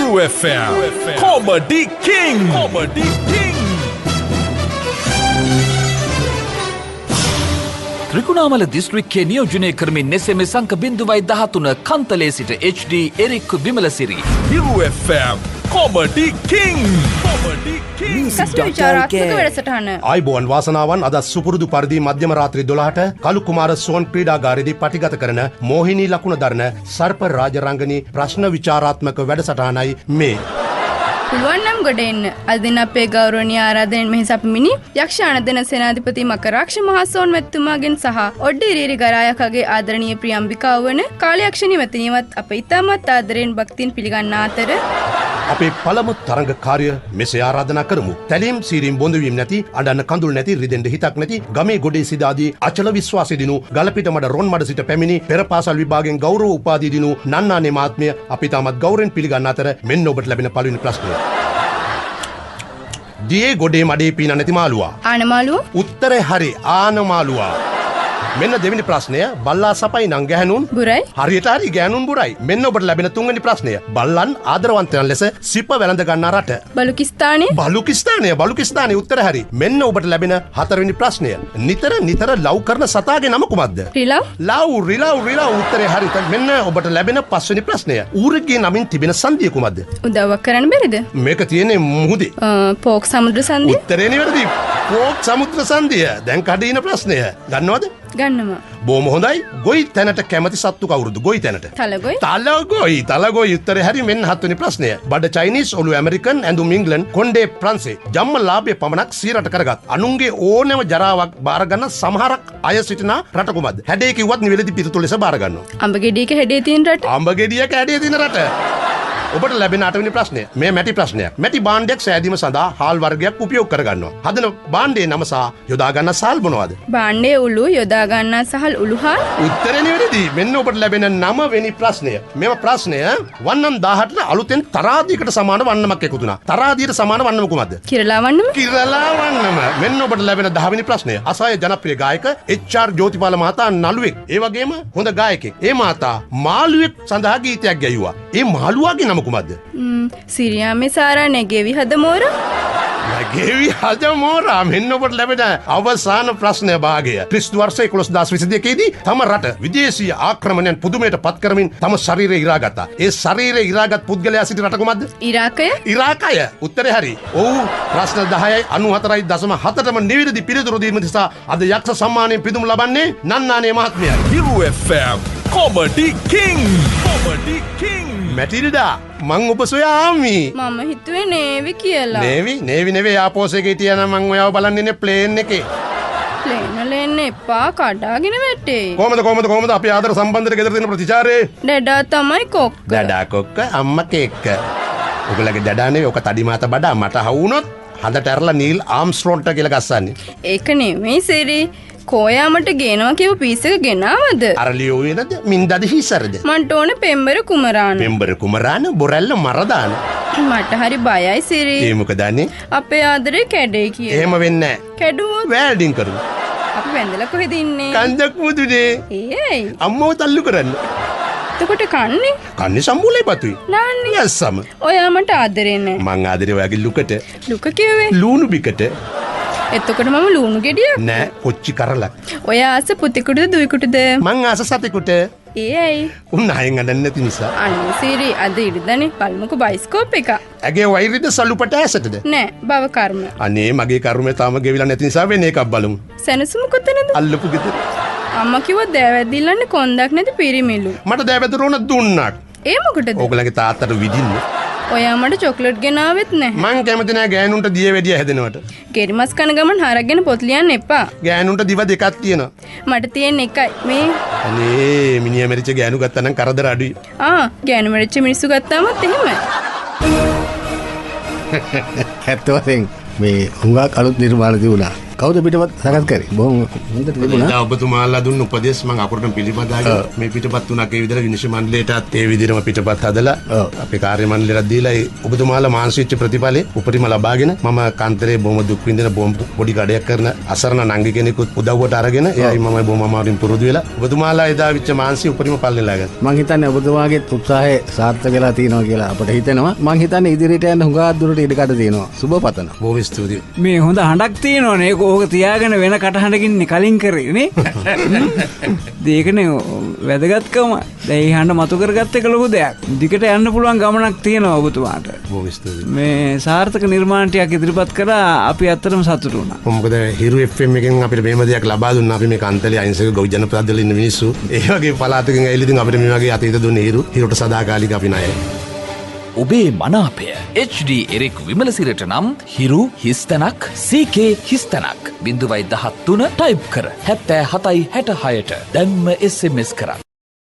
Hiru FM Comedy King. Trincomalee දිස්ත්‍රික්කයේ නියෝජනය කරමින් SMS අංක 0.13 කන්තලේ සිට HD Eric Wimalasiri. Hiru FM Comedy King. Customer විචාරාත්මක වැඩසටහන. ආයිබෝන් වාසනාවන් අද සුපුරුදු පරිදි මධ්‍යම රාත්‍රී 12ට කලු කුමාර සෝන් ක්‍රීඩාගාරයේදී පටිගත කරන මෝහිනී ලකුණ දරන සර්ප රාජරංගනී ප්‍රශ්න විචාරාත්මක වැඩසටහනයි මේ. පුළුවන් නම් ගොඩ එන්න. අද දින අපේ ගෞරවනීය ආරාධනෙන් මෙහි සපමිනි යක්ෂ ආනන්දන සේනාධිපති මකරාක්ෂ මහසෝන් මැතිතුමාගෙන් සහ ඔඩ්ඩේ රීරි ගරායකගේ ආදරණීය ප්‍රියම්බිකාව වන කාලයක්ෂණී මැතිණියවත් අප ඉතාමත් ආදරයෙන් භක්තියෙන් පිළිගන්නා අතර අපේ පළමු තරඟකාරය මෙසේ ආරාධනා කරමු. තැලීම් සීරීම් බොඳවීම් නැති, අඬන්න කඳුළු නැති, රිදෙන්න හිතක් නැති, ගමේ ගොඩේ සිදාදී අචල විශ්වාසය දිනු ගලපිට මඩ රොන් මඩ සිට පැමිණි පෙර පාසල් විභාගයෙන් ගෞරව උපාධිය දිනු නන්නානේ මාත්මිය අපි තාමත් ගෞරවයෙන් පිළිගන්න අතර මෙන්න ඔබට ලැබෙන පළවෙනි ප්‍රශ්නය. දියේ ගොඩේ මඩේ පීන නැති මාළුවා. ආනමාළුව. උත්තරේ හරි ආනමාළුවා. මෙන්න දෙවෙනි ප්‍රශ්නය. බල්ලා සපයි නම් ගැහණුන් බුරයි. හරියට හරි ගැහණුන් බුරයි. මෙන්න ඔබට ලැබෙන තුන්වෙනි ප්‍රශ්නය. බල්ලන් ආදරවන්තයන් ලෙස සිප වැළඳ ගන්නා රට. බලුකිස්තානයේ උත්තර හරි. මෙන්න ඔබට ලැබෙන හතරවෙනි ප්‍රශ්නය. නිතර ලව් කරන සතාගේ නම කුමක්ද? රිලව් උත්තරේ හරි. මෙන්න ඔබට ලැබෙන පස්වෙනි ප්‍රශ්නය. ඌරගේ නමින් තිබෙන සංදිය කුමක්ද? උදව්වක් කරන්න බැරිද? මේක තියෙන්නේ මුහුදේ. පෝක් සමුද්‍ර සංදිය. උත්තරේ නිවැරදි. පෝක් සමුද්‍ර සංදිය. දැන් කඩින ප්‍රශ්නය. ගන්නවද? ගන්නවා. බොහොම හොඳයි. ගොයි තැනට කැමති සත්තු කවුරුද? ගොයි තැනට. තලගොයි උත්තරේ හරි. මෙන්න හත්වෙනි ප්‍රශ්නය. බඩ චයිනීස්, ඔලු ඇමරිකන්, ඇඳුම් ඉංග්ලන්ඩ්, කොණ්ඩේ ප්‍රංශේ. ජම්ම ලාභය පමණක් සීරට කරගත් අනුන්ගේ ඕනෑම ජරාවක් බාර ගන්න සමහරක් අය සිටින රට කුමක්ද? හැඩේ කිව්වත් නිවැරදි පිළිතුරු ලෙස බාර ගන්නවා. අඹ ගෙඩියක හැඩේ තියෙන රට. අඹ ගෙඩියක හැඩේ තියෙන රට. ඔබට ලැබෙන 8 වෙනි ප්‍රශ්නය. මේ මැටි ප්‍රශ්නයක්. මැටි භාණ්ඩයක් සෑදීම සඳහා හාල් වර්ගයක් උපයෝග කරගන්නවා. හදන භාණ්ඩයේ නම සහ යොදා ගන්න සාල් මොනවාද? භාණ්ඩයේ උළු, යොදා ගන්නා සහල් උළු හාල්. උත්තරේ නිවැරදි. මෙන්න ඔබට ලැබෙන 9 වෙනි ප්‍රශ්නය. මෙම ප්‍රශ්නය වන්නම් 18ට අලුතෙන් තරාදියකට සමාන වන්නමක් එකතු වුණා. තරාදියට සමාන වන්නම කුමක්ද? කිරලා වන්නම. මෙන්න ඔබට ලැබෙන 10 වෙනි ප්‍රශ්නය. අසාය ජනප්‍රිය ගායක HR ජෝතිපාල මහතා නළුවෙක්. ඒ වගේම හොඳ ගායකයෙක්. ඒ මහතා මාළුවෙක් සඳහා ගීතයක් ගැයුවා. ඒ මාළුවාගේ නම කුමක්ද? සිරියාමේ සාරා නැගෙවි හදමෝරා. නැගෙවි හදමෝරා. මෙන්න ඔබට ලැබෙන අවසාන ප්‍රශ්නය භාගය. ක්‍රිස්තු වර්ෂ 1122 දී තම රට විදේශීය ආක්‍රමණයන් පුදුමයට පත් කරමින් තම ශරීරය ඉරාගත්තා. ඒ ශරීරය ඉරාගත් පුද්ගලයා සිටි රට කුමක්ද? ඉරාකය. උත්තරේ හරි. ඔව්. ප්‍රශ්න 10යි 94.7ටම නිවැරදි පිළිතුරු දීම නිසා අද යක්ෂ සම්මානයෙන් පිදුම් ලබන්නේ නන්නානේ මහත්මයයි. Hiru FM Comedy King. Matilda මං ඔබ සොයාමි. මම හිතුවේ නේවි කියලා. නේවි නෙවෙයි ආපෝසේකේ තියන මං ඔයාව බලන් ඉන්නේ ප්ලේන් එකේ. ප්ලේන් වල එන්න එපා කඩාගෙන වැටේ. කොහමද අපේ ආදර සම්බන්ධයට ගෙදර දෙන ප්‍රතිචාරේ? ඩඩා තමයි කොක්ක. ඩඩා කොක්ක අම්මා කේක්ක. ඔයගලගේ ඩඩා නෙවෙයි ඔක තඩි මාත බඩා මට හවුනොත් හදට ඇරලා නීල් ආම්ස්ට්‍රෝන්ට කියලා ගස්සන්නේ. ඒක නෙමෙයි සිරි. කෝයාමට ගේනවා කියව පිස් එක ගෙනාවද? අර ලියුවේද මින්දද හිසරද? මන්ට ඕන පෙම්බර කුමරාන. බොරැල්ල මරදාන. මට හරි බයයි සිරි. ඒ මොකද දන්නේ? අපේ ආදරේ කැඩේ කියලා. එහෙම වෙන්නේ නැහැ. කැඩුවොත් වැල්ඩින් කරමු. අපි වැඳලා කොහෙද ඉන්නේ? කන්දක් මුදුනේ. ඒයි. අම්මව තල්ලු කරන්න. එතකොට කන්නේ? කන්නේ සම්බුලේ පතුයි. නාන්නේ. යස්සම. ඔයා මට ආදරේ නැහැ. මං ආදරේ ඔයාගේ ලුකට. ලුක කිව්වේ? ලුණු බිකට. එතකොට මම ලුණු ගෙඩිය? නෑ කොච්චි කරලා. ඔයා ආස පුතෙකුටද දුවෙකුටද? මං ආස සතෙකුට. ඒයි. උන් අයෙන් අඬන්නේ නැති නිසා. අනේ සිරි අද ඉරිදනේ බලමුකෝ බයිස්කෝප් එක. ඇගේ වෛරෙද සලුපට ඇසටද? නෑ බව කර්ම. අනේ මගේ කර්මය තාම ගෙවිලා නැති නිසා වෙන එකක් බලමු. සැනසුම කොතනද? අල්ලපු ගෙදර. අම්මා කිව්වා දෑවැද්දිල්ලන්නේ කොන්දක් නැති පිරිමිලු. මට දෑවැද්ද රෝණ දුන්නක්. ඒ මොකටද? ඕගලගේ තාත්තට විදින්න. ඔයා මට චොක්ලට් ගෙනාවෙත් නැහැ. මං කැමති නෑ ගෑනුන්ට දිය වැඩිය හැදෙනවට. ගෙරිමස් කන ගමන් හරක් ගැන පොත් ලියන්න එපා. ගෑනුන්ට දිව දෙකක් තියෙනවා. මට තියෙන එකයි මේ. අනේ මිනිහා මැරිච්ච ගෑනු ගත්තා නම් කරදර අඩුයි. ගෑනු මැරිච්ච මිනිස්සු ගත්තාමත් එහෙමයි. ඇත්ත වශයෙන් මේ හුඟක් අලුත් නිර්මාණ තිබුණා. කවුද පිටපත් සකස් කරේ? බොහොම හොඳට තිබුණා. එදා ඔබතුමාලා දුන්න උපදෙස් මම අපරටම පිළිපදාගෙන මේ පිටපත් තුනක් ඒ විදිහට විනිශ්චය මණ්ඩලයටත් ඒ විදිහටම පිටපත් හදලා අපේ කාර්ය මණ්ඩලයට දීලා ඒ ඔබතුමාලා මානසික වෙච්ච ප්‍රතිඵලෙ උපරිම ලබාගෙන මම කාන්තරේ බොහොම දුක් විඳින බොහොම පොඩි කඩයක් කරන අසරණ නංගි කෙනෙකුත් උදව්වට අරගෙන එයයි මමයි බොහොම අමාරුවෙන් පුරුදු වෙලා ඔබතුමාලා එදා විච්ච මානසික උපරිම පල් නෙලා ගත්තා. මං හිතන්නේ ඔබතුමාගේ උත්සාහය සාර්ථක වෙලා තියෙනවා කියලා අපිට හිතෙනවා. මං හිතන්නේ ඉදිරියට යන්න හුඟා දුරට ඉඩකඩ තියෙනවා. සුබ පතනවා. බොහොම ස්තුතියි. මේ හොඳ හඬක් තියෙනවනේ. ඒක ඕක තියාගෙන වෙන කටහඬකින් කලින් කරේ නේ. ඒකනේ වැදගත්කම. දැන් මේ හඬ මතු කරගත්ත එක ලොකු දෙයක්. දිගට යන්න පුළුවන් ගමනක් තියෙනවා ඔබතුමාට. බොහොම ස්තුතියි. මේ සාර්ථක නිර්මාණ ටිකක් ඉදිරිපත් කරා අපි ඇත්තටම සතුටු වුණා. මොකද හිරු FM එකෙන් අපිට මේම දෙයක් ලබා දුන්නා. අපි මේ කන්තලේ අහිංසක ගොවි ජනපදවල ඉන්න මිනිස්සු. ඒ වගේ පළාතකින් ඇවිල්ලා ඉතින් අපිට මේ වගේ අතීත දුන්නේ හිරුට සදාකාලික අපි ණයයි. ඔබේ මනාපය HD එරෙක් විමලසිරට නම් හිරු හිස්තනක් CK හිස්තනක් 0.13 ටයිප් කර 77.66ට දැන්ම SMS කරන්න.